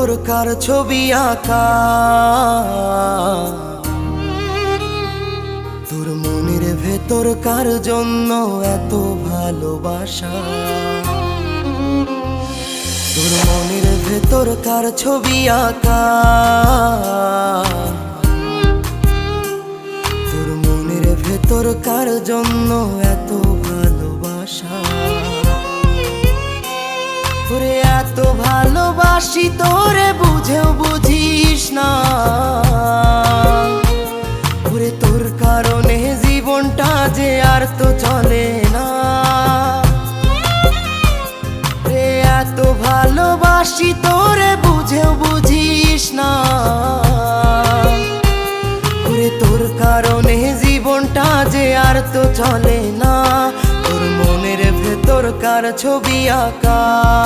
ভেতরকার ছবি আঁকা, তোর মনের ভেতরকার জন্য এত ভালোবাসা। তোর মনের ভেতরকার ছবি আঁকা, তোর মনের ভেতরকার জন্য এত ভালোবাসা। তোরে এত ভালোবাসি, তোরে বুঝেও বুঝিস না। ওরে তোর কারণে জীবনটা যে আর তো চলে না। রে এত ভালোবাসি, তোরে বুঝেও বুঝিস না। ওরে তোর কারণে জীবনটা যে আর তো চলে না। তোর মনের ভেতরকার ছবি আঁকা।